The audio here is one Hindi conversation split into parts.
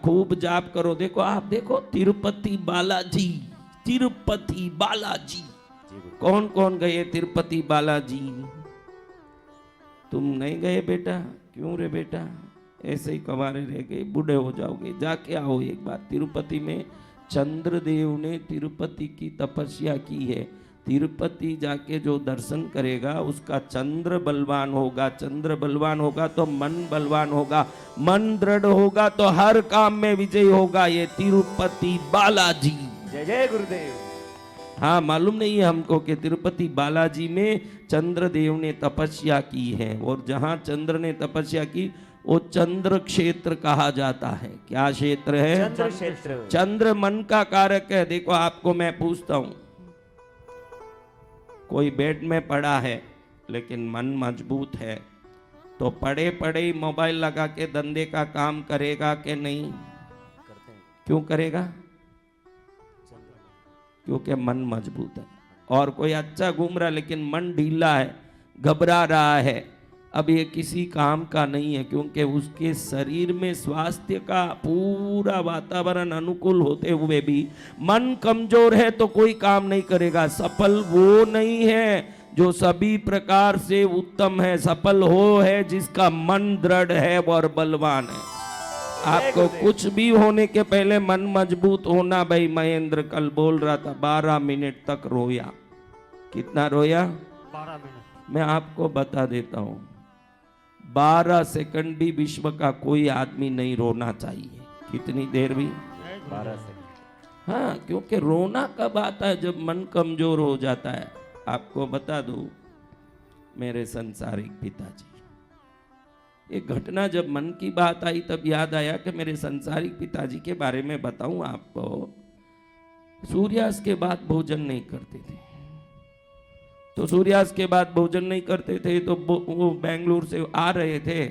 खूब जाप करो। देखो आप देखो तिरुपति बालाजी, तिरुपति बालाजी, कौन कौन गए तिरुपति बालाजी? तुम नहीं गए बेटा? क्यों रे बेटा? ऐसे ही कवारे रह गए, बूढ़े हो जाओगे। जाके आओ एक बार। तिरुपति में चंद्रदेव ने तिरुपति की तपस्या की है। तिरुपति जाके जो दर्शन करेगा उसका चंद्र बलवान होगा, चंद्र बलवान होगा तो मन बलवान होगा, मन दृढ़ होगा तो हर काम में विजय होगा। ये तिरुपति बालाजी। जय जय गुरुदेव। हाँ, मालूम नहीं है हमको कि तिरुपति बालाजी में चंद्रदेव ने तपस्या की है, और जहां चंद्र ने तपस्या की वो चंद्र क्षेत्र कहा जाता है। क्या क्षेत्र है? चंद्र क्षेत्र। चंद्र मन का कारक है। देखो आपको मैं पूछता हूं, कोई बेड में पड़ा है लेकिन मन मजबूत है, तो पड़े पड़े ही मोबाइल लगा के धंधे का काम करेगा कि नहीं? करते हैं। क्यों करेगा? क्योंकि मन मजबूत है। और कोई अच्छा घूम रहा है लेकिन मन ढीला है, घबरा रहा है, अब ये किसी काम का नहीं है, क्योंकि उसके शरीर में स्वास्थ्य का पूरा वातावरण अनुकूल होते हुए भी मन कमजोर है तो कोई काम नहीं करेगा। सफल वो नहीं है जो सभी प्रकार से उत्तम है, सफल हो है जिसका मन दृढ़ है और बलवान है। आपको कुछ भी होने के पहले मन मजबूत होना। भाई महेंद्र कल बोल रहा था 12 मिनट तक रोया। कितना रोया? 12 मिनट। मैं आपको बता देता हूं, 12 सेकंड भी विश्व का कोई आदमी नहीं रोना चाहिए। कितनी देर भी? 12 सेकंड। हाँ, क्योंकि रोना कब आता है? जब मन कमजोर हो जाता है। आपको बता दूं, मेरे संसारिक पिताजी, एक घटना जब मन की बात आई तब याद आया कि मेरे संसारिक पिताजी के बारे में बताऊं आपको। सूर्यास्त के बाद भोजन नहीं करते थे, तो सूर्यास्त के बाद भोजन नहीं करते थे तो वो बेंगलुरु से आ रहे थे,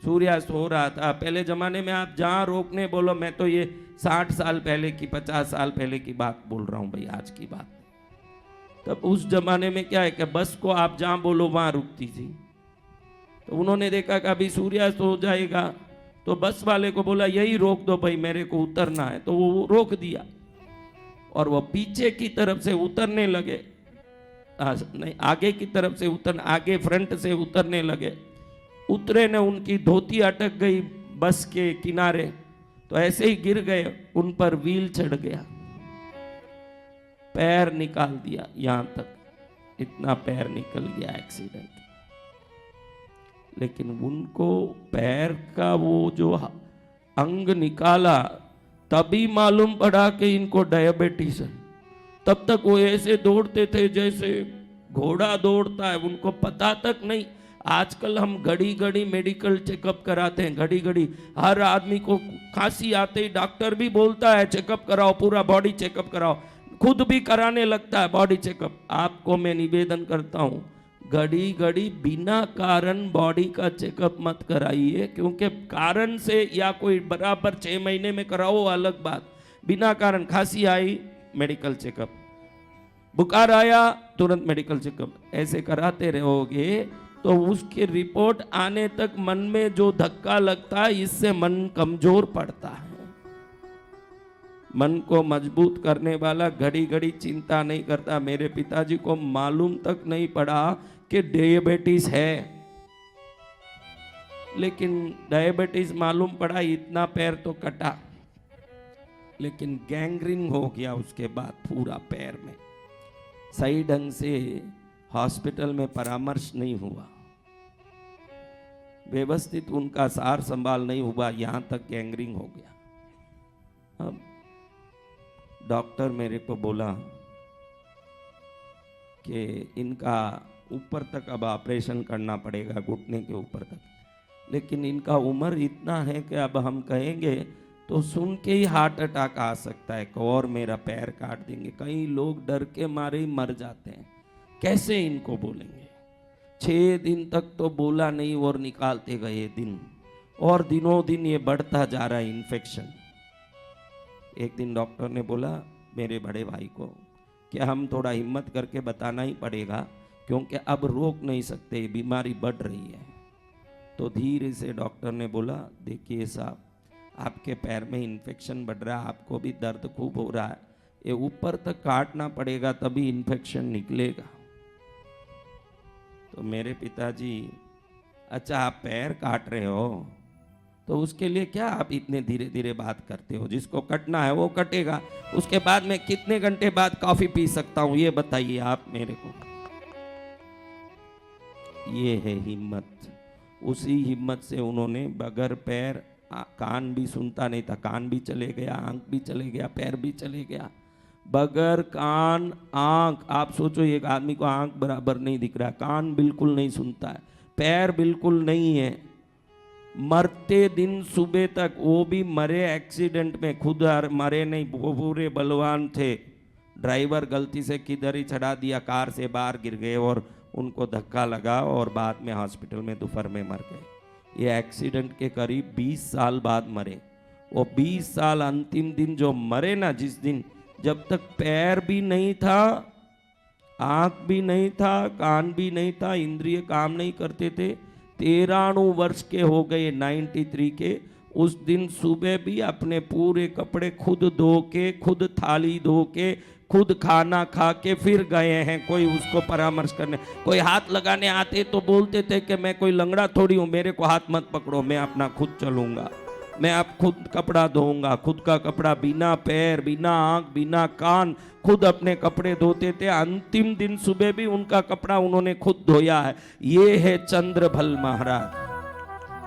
सूर्यास्त हो रहा था। पहले जमाने में आप जहां रोकने बोलो, मैं तो ये 60 साल पहले की 50 साल पहले की बात बोल रहा हूं भाई, आज की बात। तब उस जमाने में क्या है कि बस को आप जहां बोलो वहां रुकती थी। तो उन्होंने देखा कि अभी सूर्यास्त हो जाएगा, तो बस वाले को बोला यही रोक दो भाई, मेरे को उतरना है। तो वो रोक दिया और वो पीछे की तरफ से उतरने लगे, नहीं आगे की तरफ से उतर, आगे फ्रंट से उतरने लगे। उतरे ने उनकी धोती अटक गई बस के किनारे, तो ऐसे ही गिर गए, उन पर व्हील चढ़ गया, पैर निकाल दिया, यहां तक इतना पैर निकल गया एक्सीडेंट। लेकिन उनको पैर का वो जो अंग निकाला तभी मालूम पड़ा कि इनको डायबिटीज है। तब तक वो ऐसे दौड़ते थे जैसे घोड़ा दौड़ता है, उनको पता तक नहीं। आजकल हम घड़ी घड़ी मेडिकल चेकअप कराते हैं, घड़ी घड़ी हर आदमी को खांसी आते ही डॉक्टर भी बोलता है चेकअप कराओ, पूरा बॉडी चेकअप कराओ, खुद भी कराने लगता है बॉडी चेकअप। आपको मैं निवेदन करता हूं, घड़ी घड़ी बिना कारण बॉडी का चेकअप मत कराइए, क्योंकि कारण से या कोई बराबर 6 महीने में कराओ अलग बात, बिना कारण खांसी आई मेडिकल चेकअप, बुखार आया तुरंत मेडिकल चेकअप, ऐसे कराते रहोगे तो उसकी रिपोर्ट आने तक मन में जो धक्का लगता है इससे मन कमजोर पड़ता है। मन को मजबूत करने वाला घड़ी घड़ी चिंता नहीं करता। मेरे पिताजी को मालूम तक नहीं पड़ा कि डायबिटीज है, लेकिन डायबिटीज मालूम पड़ा, इतना पैर तो कटा, लेकिन गैंग्रीन हो गया उसके बाद पूरा पैर में। सही ढंग से हॉस्पिटल में परामर्श नहीं हुआ, व्यवस्थित उनका सार संभाल नहीं हुआ, यहां तक गैंग्रीन हो गया। अब डॉक्टर मेरे को बोला कि इनका ऊपर तक अब ऑपरेशन करना पड़ेगा, घुटने के ऊपर तक, लेकिन इनका उम्र इतना है कि अब हम कहेंगे तो सुन के ही हार्ट अटैक आ सकता है, और मेरा पैर काट देंगे। कई लोग डर के मारे ही मर जाते हैं, कैसे इनको बोलेंगे। 6 दिन तक तो बोला नहीं और निकालते गए दिन, और दिनों दिन ये बढ़ता जा रहा है इन्फेक्शन। एक दिन डॉक्टर ने बोला मेरे बड़े भाई को कि हम थोड़ा हिम्मत करके बताना ही पड़ेगा, क्योंकि अब रोक नहीं सकते, बीमारी बढ़ रही है। तो धीरे से डॉक्टर ने बोला देखिए साहब, आपके पैर में इन्फेक्शन बढ़ रहा है, आपको भी दर्द खूब हो रहा है, ये ऊपर तक काटना पड़ेगा तभी इन्फेक्शन निकलेगा। तो मेरे पिताजी, अच्छा आप पैर काट रहे हो तो उसके लिए क्या आप इतने धीरे धीरे बात करते हो? जिसको कटना है वो कटेगा, उसके बाद मैं कितने घंटे बाद कॉफी पी सकता हूं ये बताइए आप मेरे को। ये है हिम्मत। उसी हिम्मत से उन्होंने बगैर पैर, कान भी सुनता नहीं था, कान भी चले गया, आंख भी चले गया, पैर भी चले गया, बगैर कान आंख। आप सोचो एक आदमी को आंख बराबर नहीं दिख रहा, कान बिल्कुल नहीं सुनता है, पैर बिल्कुल नहीं है, मरते दिन सुबह तक, वो भी मरे एक्सीडेंट में, खुद मरे नहीं, वो पूरे बलवान थे, ड्राइवर गलती से किधर ही चढ़ा दिया, कार से बाहर गिर गए और उनको धक्का लगा और बाद में हॉस्पिटल में दोपहर में मर गए। ये एक्सीडेंट के करीब 20 साल बाद मरे। वो 20 साल अंतिम दिन जो मरे ना, जिस दिन, जब तक पैर भी नहीं था, आंख भी नहीं था, कान भी नहीं था, इंद्रिय काम नहीं करते थे, 93 वर्ष के हो गए, 93 के, उस दिन सुबह भी अपने पूरे कपड़े खुद धो के, खुद थाली धो के, खुद खाना खा के फिर गए हैं। कोई उसको परामर्श करने, कोई हाथ लगाने आते तो बोलते थे कि मैं कोई लंगड़ा थोड़ी हूँ, मेरे को हाथ मत पकड़ो, मैं अपना खुद चलूँगा, मैं अब खुद कपड़ा धोऊंगा, खुद का कपड़ा, बिना पैर, बिना आँख, बिना कान, खुद अपने कपड़े धोते थे। अंतिम दिन सुबह भी उनका कपड़ा उन्होंने खुद धोया है। ये है चंद्रभल महाराज।